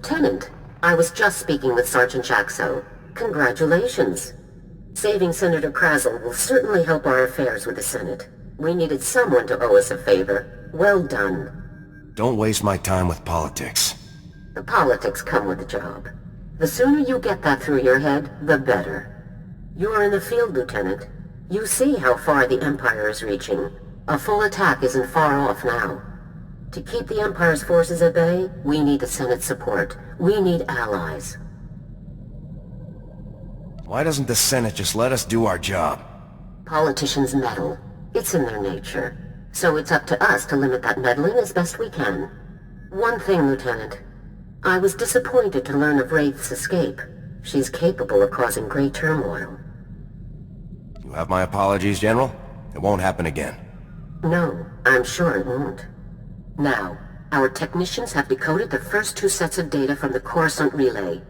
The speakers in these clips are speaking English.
Lieutenant, I was just speaking with Sergeant Jaxo. Congratulations. Saving Senator Krazel will certainly help our affairs with the Senate. We needed someone to owe us a favor. Well done. Don't waste my time with politics. The politics come with the job. The sooner you get that through your head, the better. You're in the field, Lieutenant. You see how far the Empire is reaching. A full attack isn't far off now. To keep the Empire's forces at bay, we need the Senate support. We need allies. Why doesn't the Senate just let us do our job? Politicians meddle. It's in their nature. So it's up to us to limit that meddling as best we can. One thing, Lieutenant. I was disappointed to learn of Wraith's escape. She's capable of causing great turmoil. You have my apologies, General. It won't happen again. No, I'm sure it won't. Now, our technicians have decoded the first two sets of data from the Coruscant relay.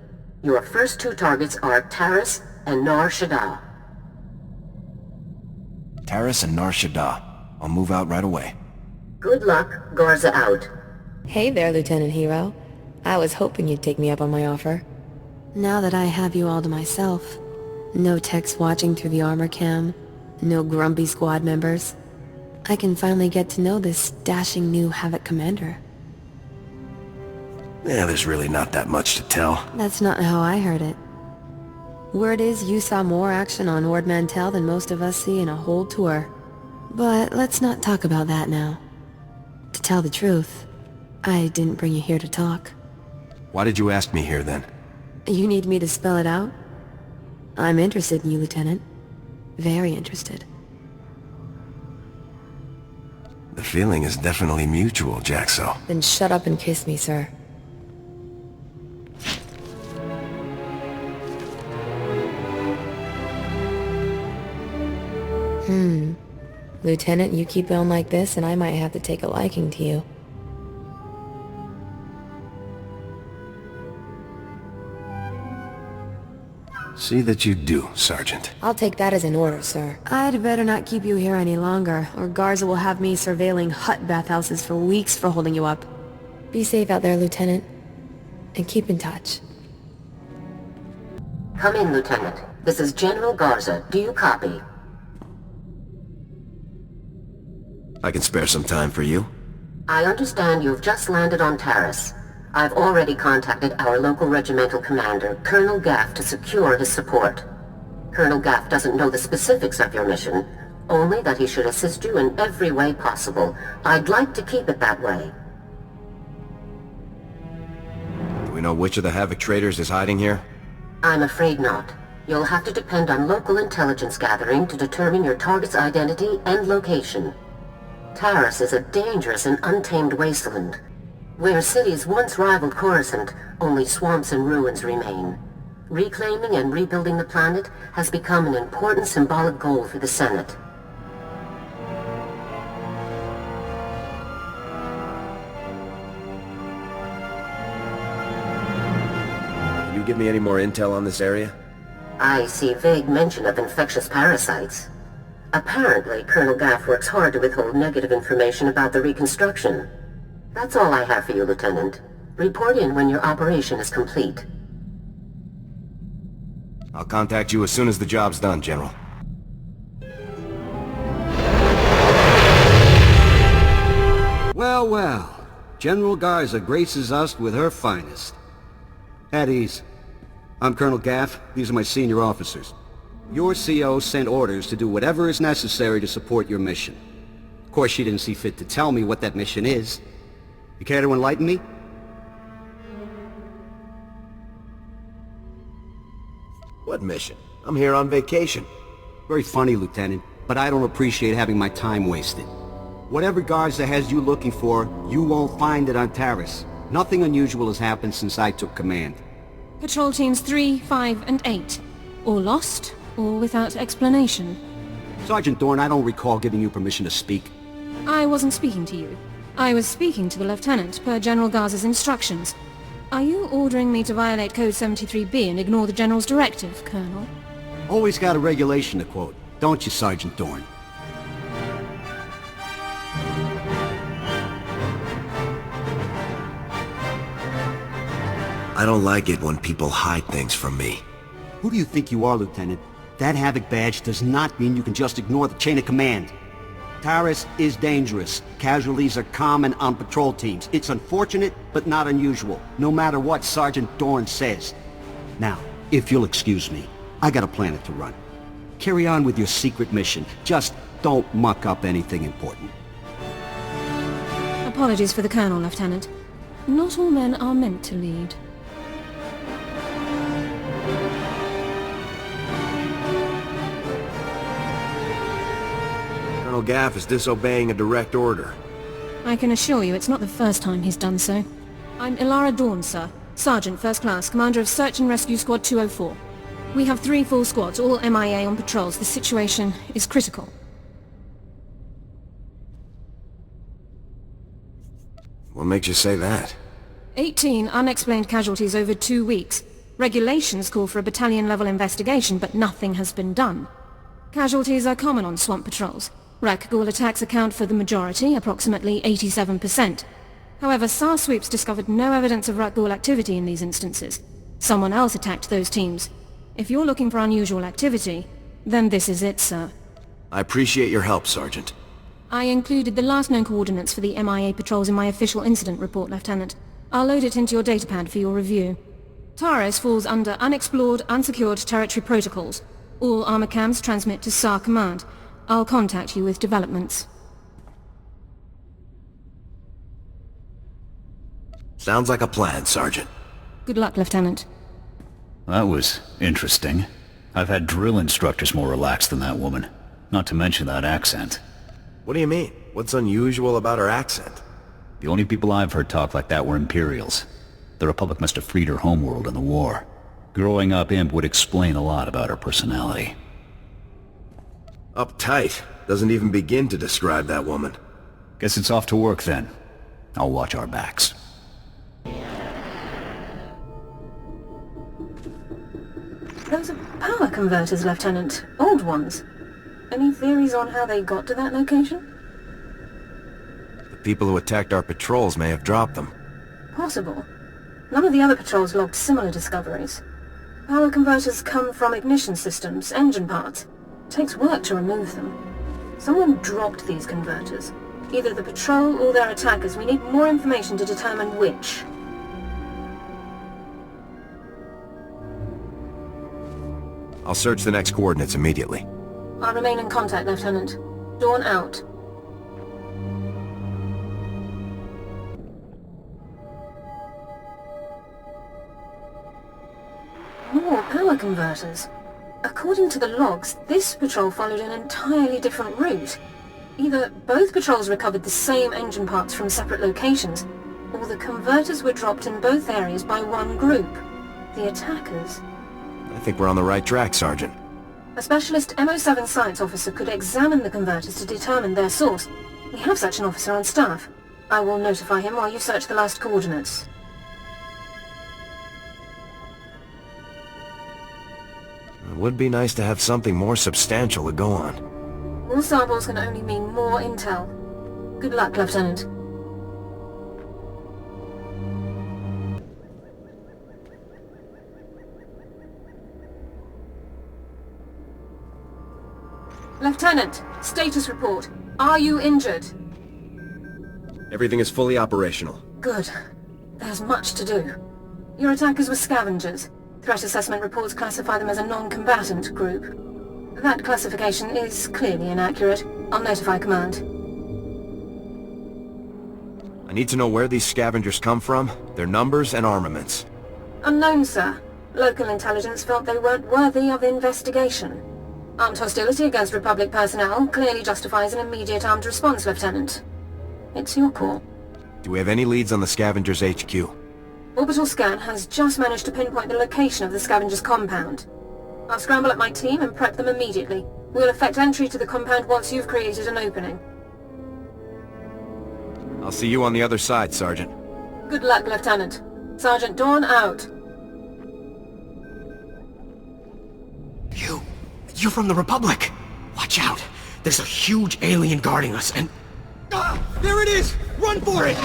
Your first two targets are Taris and Nar Shaddaa. Taris and Nar Shaddaa. I'll move out right away. Good luck. Garza out. Hey there, Lieutenant Hero. I was hoping you'd take me up on my offer. Now that I have you all to myself, no techs watching through the armor cam, no grumpy squad members, I can finally get to know this dashing new Havoc commander. Yeah, there's really not that much to tell. That's not how I heard it. Word is you saw more action on Ord Mantell than most of us see in a whole tour. But let's not talk about that now. To tell the truth, I didn't bring you here to talk. Why did you ask me here then? You need me to spell it out? I'm interested in you, Lieutenant. Very interested. The feeling is definitely mutual, Jaxo. Then shut up and kiss me, sir. Lieutenant, you keep on like this and I might have to take a liking to you. See that you do, Sergeant. I'll take that as an order, sir. I'd better not keep you here any longer, or Garza will have me surveilling hut bathhouses for weeks for holding you up. Be safe out there, Lieutenant, and keep in touch. Come in, Lieutenant. This is General Garza. Do you copy? I can spare some time for you. I understand you've just landed on Taris. I've already contacted our local regimental commander, Colonel Gaff, to secure his support. Colonel Gaff doesn't know the specifics of your mission, only that he should assist you in every way possible. I'd like to keep it that way. Do we know which of the Havoc traitors is hiding here? I'm afraid not. You'll have to depend on local intelligence gathering to determine your target's identity and location. Taris is a dangerous and untamed wasteland. Where cities once rivaled Coruscant, only swamps and ruins remain. Reclaiming and rebuilding the planet has become an important symbolic goal for the Senate. Can you give me any more intel on this area? I see vague mention of infectious parasites. Apparently, Colonel Gaff works hard to withhold negative information about the reconstruction. That's all I have for you, Lieutenant. Report in when your operation is complete. I'll contact you as soon as the job's done, General. Well, well. General Garza graces us with her finest. At ease. I'm Colonel Gaff. These are my senior officers. Your CO sent orders to do whatever is necessary to support your mission. Of course, she didn't see fit to tell me what that mission is. You care to enlighten me? What mission? I'm here on vacation. Very funny, Lieutenant, but I don't appreciate having my time wasted. Whatever Garza has you looking for, you won't find it on Taris. Nothing unusual has happened since I took command. Patrol teams 3, 5, and 8. All lost, or without explanation. Sergeant Dorn, I don't recall giving you permission to speak. I wasn't speaking to you. I was speaking to the Lieutenant, per General Garza's instructions. Are you ordering me to violate Code 73B and ignore the General's directive, Colonel? Always got a regulation to quote, don't you, Sergeant Dorn? I don't like it when people hide things from me. Who do you think you are, Lieutenant? That Havoc badge does not mean you can just ignore the chain of command. Taris is dangerous. Casualties are common on patrol teams. It's unfortunate, but not unusual, no matter what Sergeant Dorn says. Now, if you'll excuse me, I got a planet to run. Carry on with your secret mission. Just don't muck up anything important. Apologies for the Colonel, Lieutenant. Not all men are meant to lead. Colonel Gaff is disobeying a direct order. I can assure you it's not the first time he's done so. I'm Ilara Dawn, sir. Sergeant, First Class, Commander of Search and Rescue Squad 204. We have 3 full squads, all MIA on patrols. The situation is critical. What makes you say that? 18 unexplained casualties over 2 weeks. Regulations call for a battalion-level investigation, but nothing has been done. Casualties are common on swamp patrols. Rakghoul attacks account for the majority, approximately 87%. However, SAR sweeps discovered no evidence of Rakghoul activity in these instances. Someone else attacked those teams. If you're looking for unusual activity, then this is it, sir. I appreciate your help, Sergeant. I included the last known coordinates for the MIA patrols in my official incident report, Lieutenant. I'll load it into your datapad for your review. Taris falls under Unexplored, Unsecured Territory Protocols. All armor cams transmit to SAR Command. I'll contact you with developments. Sounds like a plan, Sergeant. Good luck, Lieutenant. That was interesting. I've had drill instructors more relaxed than that woman. Not to mention that accent. What do you mean? What's unusual about her accent? The only people I've heard talk like that were Imperials. The Republic must have freed her homeworld in the war. Growing up Imp would explain a lot about her personality. Uptight. Doesn't even begin to describe that woman. Guess it's off to work then. I'll watch our backs. Those are power converters, Lieutenant. Old ones. Any theories on how they got to that location? The people who attacked our patrols may have dropped them. Possible. None of the other patrols logged similar discoveries. Power converters come from ignition systems, engine parts. It takes work to remove them. Someone dropped these converters. Either the patrol or their attackers. We need more information to determine which. I'll search the next coordinates immediately. I'll remain in contact, Lieutenant. Dawn out. More power converters. According to the logs, this patrol followed an entirely different route. Either both patrols recovered the same engine parts from separate locations, or the converters were dropped in both areas by one group. The attackers. I think we're on the right track, Sergeant. A specialist MO7 science officer could examine the converters to determine their source. We have such an officer on staff. I will notify him while you search the last coordinates. It would be nice to have something more substantial to go on. More samples can only mean more intel. Good luck, Lieutenant. Lieutenant, status report. Are you injured? Everything is fully operational. Good. There's much to do. Your attackers were scavengers. Threat assessment reports classify them as a non-combatant group. That classification is clearly inaccurate. I'll notify Command. I need to know where these scavengers come from, their numbers and armaments. Unknown, sir. Local intelligence felt they weren't worthy of investigation. Armed hostility against Republic personnel clearly justifies an immediate armed response, Lieutenant. It's your call. Do we have any leads on the scavengers' HQ? Orbital scan has just managed to pinpoint the location of the scavengers' compound. I'll scramble up my team and prep them immediately. We'll effect entry to the compound once you've created an opening. I'll see you on the other side, Sergeant. Good luck, Lieutenant. Sergeant Dawn out. You're from the Republic! Watch out! There's a huge alien guarding us, and... There it is! Run for it!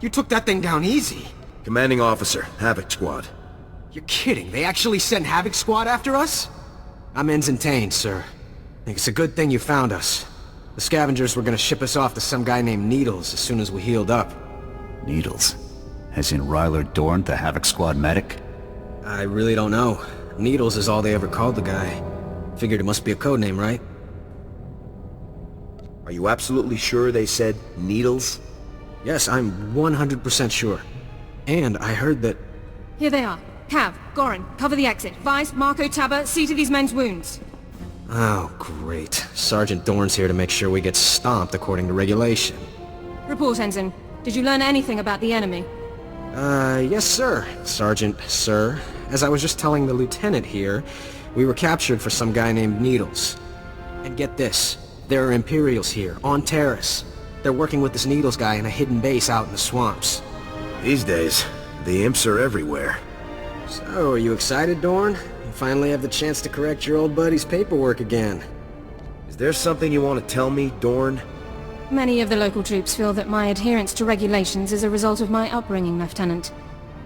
You took that thing down easy. Commanding Officer, Havoc Squad. You're kidding. They actually sent Havoc Squad after us? I'm Ensign, sir. I think it's a good thing you found us. The scavengers were gonna ship us off to some guy named Needles as soon as we healed up. Needles? As in Ryler Dorn, the Havoc Squad medic? I really don't know. Needles is all they ever called the guy. Figured it must be a code name, right? Are you absolutely sure they said Needles? Yes, I'm 100% sure. And I heard that... Here they are. Cav, Goran, cover the exit. Vice, Marco, Tabba, see to these men's wounds. Oh, great. Sergeant Dorn's here to make sure we get stomped according to regulation. Report, Ensign. Did you learn anything about the enemy? Yes, sir. Sergeant, sir. As I was just telling the lieutenant here, we were captured for some guy named Needles. And get this, there are Imperials here, on Taris. They're working with this Needles guy in a hidden base out in the swamps. These days, the imps are everywhere. So, are you excited, Dorn? You finally have the chance to correct your old buddy's paperwork again. Is there something you want to tell me, Dorn? Many of the local troops feel that my adherence to regulations is a result of my upbringing, Lieutenant.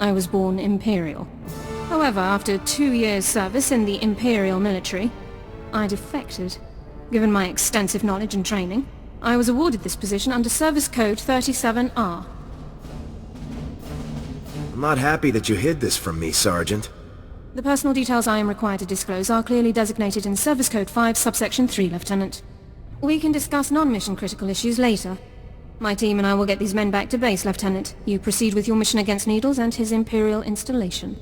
I was born Imperial. However, after 2 years' service in the Imperial military, I defected. Given my extensive knowledge and training, I was awarded this position under Service Code 37R. I'm not happy that you hid this from me, Sergeant. The personal details I am required to disclose are clearly designated in Service Code 5, Subsection 3, Lieutenant. We can discuss non-mission critical issues later. My team and I will get these men back to base, Lieutenant. You proceed with your mission against Needles and his Imperial installation.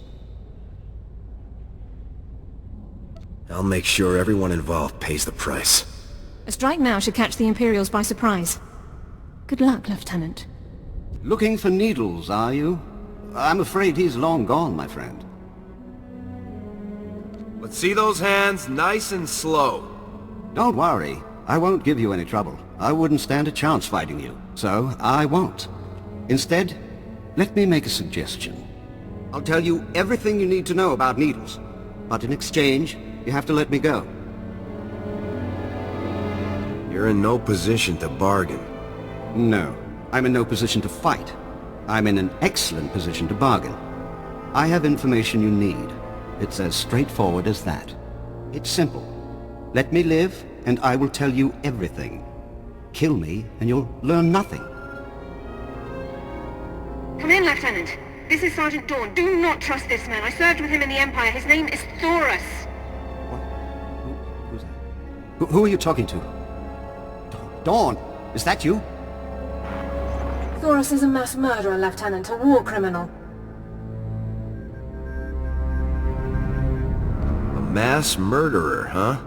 I'll make sure everyone involved pays the price. A strike now should catch the Imperials by surprise. Good luck, Lieutenant. Looking for Needles, are you? I'm afraid he's long gone, my friend. Let's see those hands nice and slow. Don't worry. I won't give you any trouble. I wouldn't stand a chance fighting you, so I won't. Instead, let me make a suggestion. I'll tell you everything you need to know about Needles, but in exchange, you have to let me go. You're in no position to bargain. No, I'm in no position to fight. I'm in an excellent position to bargain. I have information you need. It's as straightforward as that. It's simple. Let me live, and I will tell you everything. Kill me, and you'll learn nothing. Come in, Lieutenant. This is Sergeant Dorn. Do not trust this man. I served with him in the Empire. His name is Taris. What? Who's that? Who are you talking to? Dawn, is that you? Taris is a mass murderer, Lieutenant. A war criminal. A mass murderer, huh?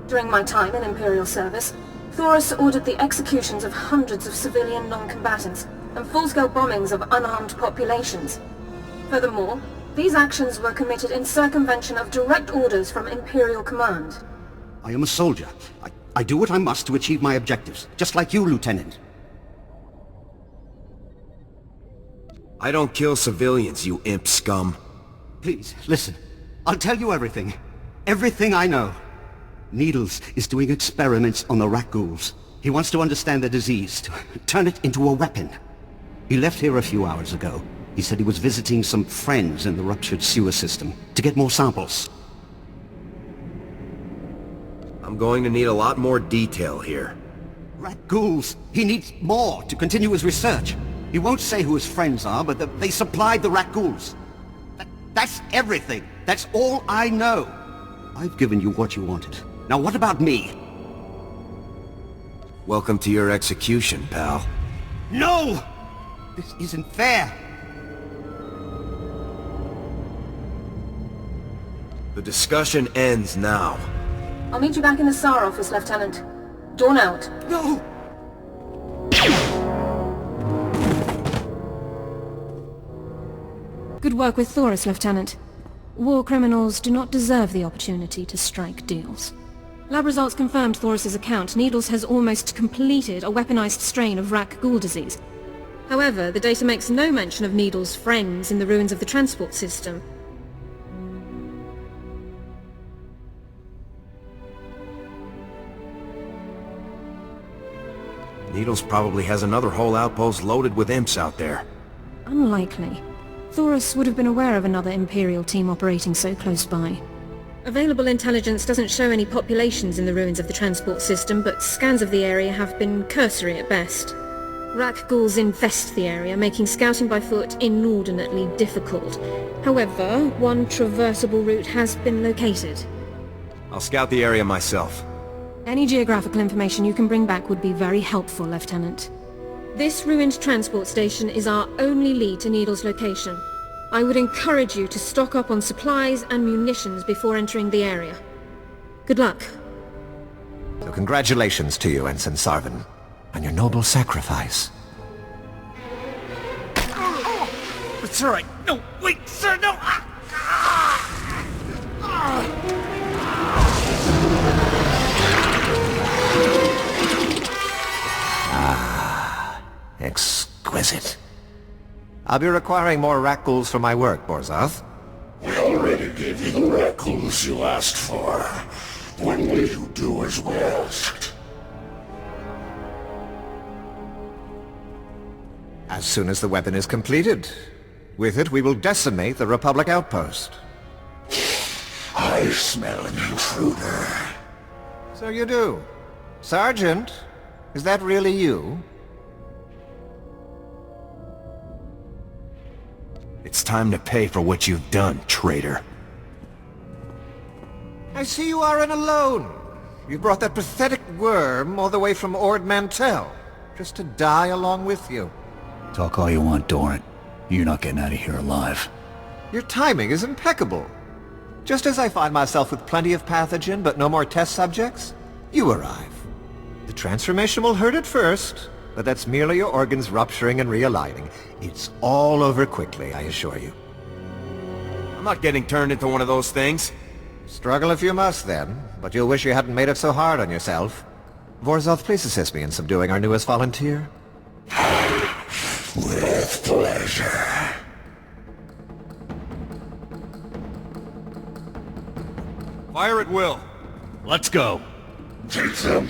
During my time in Imperial service, Taris ordered the executions of hundreds of civilian non-combatants and full-scale bombings of unarmed populations. Furthermore, these actions were committed in circumvention of direct orders from Imperial command. I am a soldier. I do what I must to achieve my objectives, just like you, Lieutenant. I don't kill civilians, you imp scum. Please, listen. I'll tell you everything. Everything I know. Needles is doing experiments on the rat ghouls. He wants to understand the disease, to turn it into a weapon. He left here a few hours ago. He said he was visiting some friends in the ruptured sewer system to get more samples. I'm going to need a lot more detail here. Rat ghouls! He needs more to continue his research. He won't say who his friends are, but they supplied the rat ghouls. That's everything. That's all I know. I've given you what you wanted. Now what about me? Welcome to your execution, pal. No! This isn't fair. The discussion ends now. I'll meet you back in the SAR office, Lieutenant. Dawn out. No! Good work with Taris, Lieutenant. War criminals do not deserve the opportunity to strike deals. Lab results confirmed Taris' account. Needles has almost completed a weaponized strain of rat ghoul disease. However, the data makes no mention of Needles' friends in the ruins of the transport system. Needles probably has another whole outpost loaded with imps out there. Unlikely. Taris would have been aware of another Imperial team operating so close by. Available intelligence doesn't show any populations in the ruins of the transport system, but scans of the area have been cursory at best. Rak ghouls infest the area, making scouting by foot inordinately difficult. However, one traversable route has been located. I'll scout the area myself. Any geographical information you can bring back would be very helpful, Lieutenant. This ruined transport station is our only lead to Needle's location. I would encourage you to stock up on supplies and munitions before entering the area. Good luck. So congratulations to you, Ensign Sarvin, on your noble sacrifice. It's alright. No, wait, sir, no! Exquisite. I'll be requiring more rat ghouls for my work, Borzoth. We already gave you the rat ghouls you asked for. When will you do as we asked? As soon as the weapon is completed. With it, we will decimate the Republic outpost. I smell an intruder. So you do. Sergeant, is that really you? It's time to pay for what you've done, traitor. I see you aren't alone. You brought that pathetic worm all the way from Ord Mantell, just to die along with you. Talk all you want, Doran. You're not getting out of here alive. Your timing is impeccable. Just as I find myself with plenty of pathogen but no more test subjects, you arrive. The transformation will hurt at first, but that's merely your organs rupturing and realigning. It's all over quickly, I assure you. I'm not getting turned into one of those things. Struggle if you must, then, but you'll wish you hadn't made it so hard on yourself. Vorzoth, please assist me in subduing our newest volunteer. With pleasure. Fire at will. Let's go. Take them.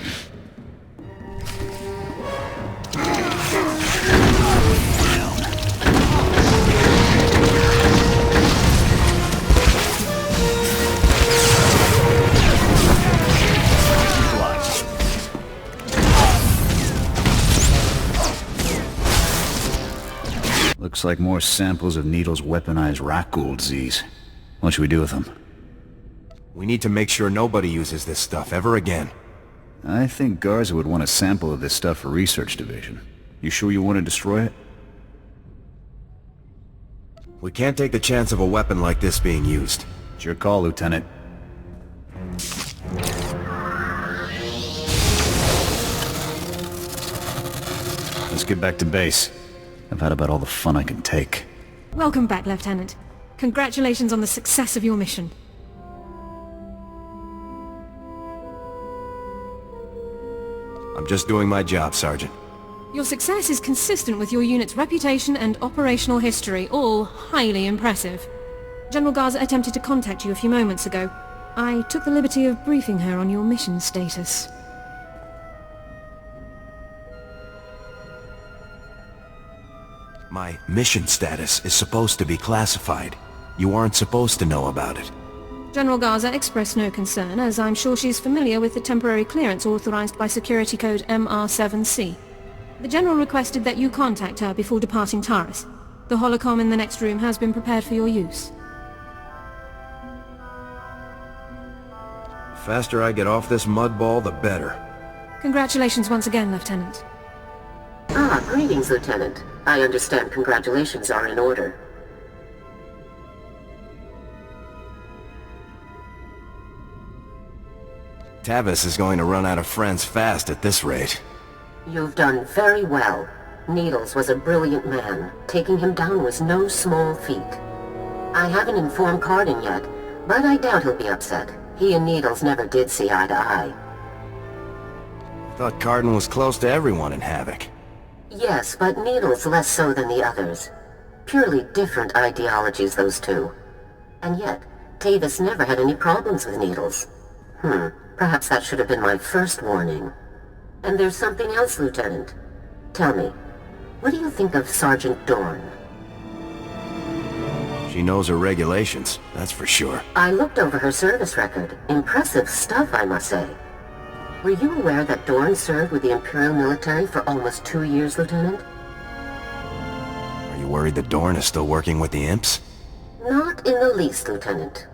Looks like more samples of Needle's weaponized rat ghoul disease. What should we do with them? We need to make sure nobody uses this stuff ever again. I think Garza would want a sample of this stuff for Research Division. You sure you want to destroy it? We can't take the chance of a weapon like this being used. It's your call, Lieutenant. Let's get back to base. I've had about all the fun I can take. Welcome back, Lieutenant. Congratulations on the success of your mission. I'm just doing my job, Sergeant. Your success is consistent with your unit's reputation and operational history, all highly impressive. General Garza attempted to contact you a few moments ago. I took the liberty of briefing her on your mission status. My mission status is supposed to be classified. You aren't supposed to know about it. General Garza expressed no concern, as I'm sure she's familiar with the temporary clearance authorized by Security Code MR7C. The General requested that you contact her before departing Taris. The holocom in the next room has been prepared for your use. The faster I get off this mudball, the better. Congratulations once again, Lieutenant. Ah, greetings, Lieutenant. I understand congratulations are in order. Tavis is going to run out of friends fast at this rate. You've done very well. Needles was a brilliant man. Taking him down was no small feat. I haven't informed Cardin yet, but I doubt he'll be upset. He and Needles never did see eye to eye. Thought Cardin was close to everyone in Havoc. Yes, but Needles less so than the others. Purely different ideologies, those two. And yet, Tavis never had any problems with Needles. Perhaps that should have been my first warning. And there's something else, Lieutenant. Tell me, what do you think of Sergeant Dorn? She knows her regulations, that's for sure. I looked over her service record. Impressive stuff, I must say. Were you aware that Dorn served with the Imperial military for almost 2 years, Lieutenant? Are you worried that Dorn is still working with the imps? Not in the least, Lieutenant.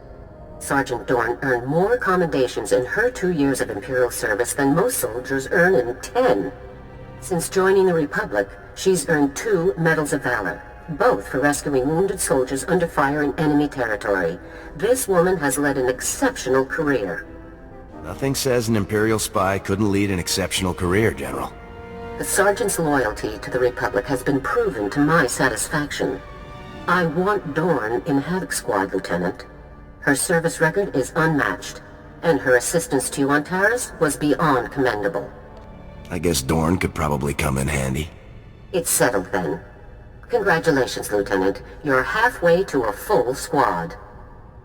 Sergeant Dorn earned more commendations in her 2 years of Imperial service than most soldiers earn in 10. Since joining the Republic, she's earned 2 Medals of Valor, both for rescuing wounded soldiers under fire in enemy territory. This woman has led an exceptional career. Nothing says an Imperial spy couldn't lead an exceptional career, General. The Sergeant's loyalty to the Republic has been proven to my satisfaction. I want Dorn in Havoc Squad, Lieutenant. Her service record is unmatched, and her assistance to you on Taris was beyond commendable. I guess Dorn could probably come in handy. It's settled then. Congratulations, Lieutenant. You're halfway to a full squad.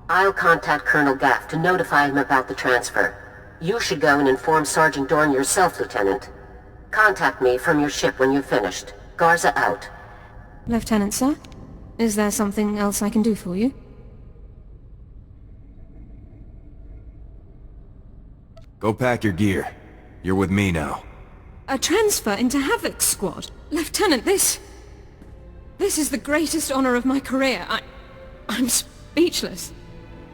I'll contact Colonel Gaff to notify him about the transfer. You should go and inform Sergeant Dorn yourself, Lieutenant. Contact me from your ship when you've finished. Garza out. Lieutenant, sir? Is there something else I can do for you? Go pack your gear. You're with me now. A transfer into Havoc Squad? Lieutenant, this is the greatest honor of my career. I'm speechless.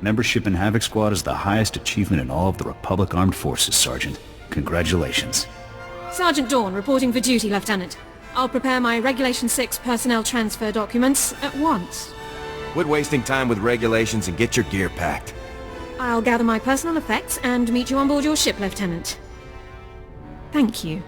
Membership in Havoc Squad is the highest achievement in all of the Republic Armed Forces, Sergeant. Congratulations. Sergeant Dorn reporting for duty, Lieutenant. I'll prepare my Regulation 6 personnel transfer documents at once. Quit wasting time with regulations and get your gear packed. I'll gather my personal effects and meet you on board your ship, Lieutenant. Thank you.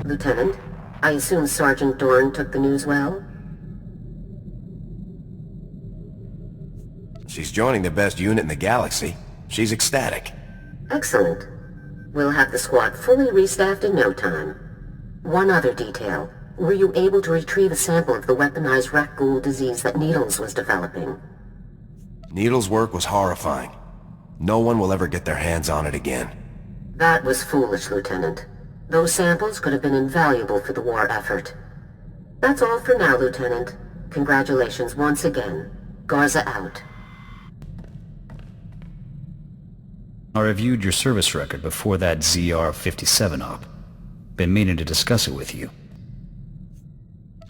Lieutenant, I assume Sergeant Dorn took the news well? She's joining the best unit in the galaxy. She's ecstatic. Excellent. We'll have the squad fully restaffed in no time. One other detail. Were you able to retrieve a sample of the weaponized rat ghoul disease that Needles was developing? Needle's work was horrifying. No one will ever get their hands on it again. That was foolish, Lieutenant. Those samples could have been invaluable for the war effort. That's all for now, Lieutenant. Congratulations once again. Garza out. I reviewed your service record before that ZR-57 op. Been meaning to discuss it with you.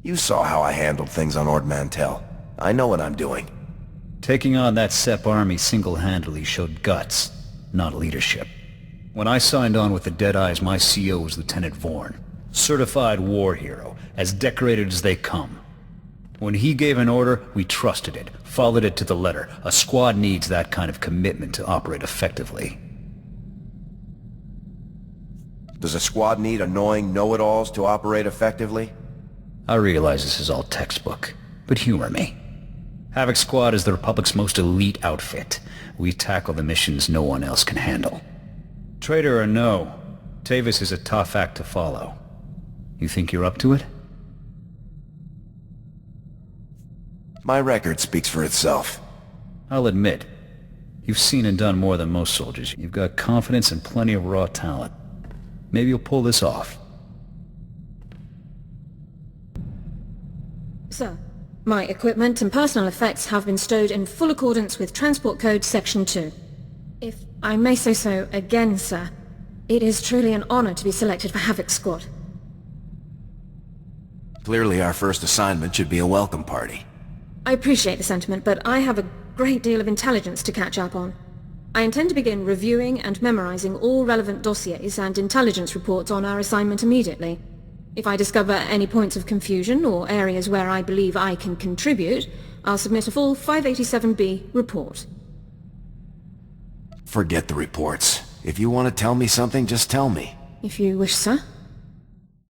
You saw how I handled things on Ord Mantell. I know what I'm doing. Taking on that SEP army single-handedly showed guts, not leadership. When I signed on with the Deadeyes, my CO was Lieutenant Vorn. Certified war hero, as decorated as they come. When he gave an order, we trusted it, followed it to the letter. A squad needs that kind of commitment to operate effectively. Does a squad need annoying know-it-alls to operate effectively? I realize this is all textbook, but humor me. Havoc Squad is the Republic's most elite outfit. We tackle the missions no one else can handle. Traitor or no, Tavis is a tough act to follow. You think you're up to it? My record speaks for itself. I'll admit, you've seen and done more than most soldiers. You've got confidence and plenty of raw talent. Maybe you'll pull this off. Sir, my equipment and personal effects have been stowed in full accordance with Transport Code Section 2. If I may say so again, sir, it is truly an honor to be selected for Havoc Squad. Clearly our first assignment should be a welcome party. I appreciate the sentiment, but I have a great deal of intelligence to catch up on. I intend to begin reviewing and memorizing all relevant dossiers and intelligence reports on our assignment immediately. If I discover any points of confusion or areas where I believe I can contribute, I'll submit a full 587B report. Forget the reports. If you want to tell me something, just tell me. If you wish, sir.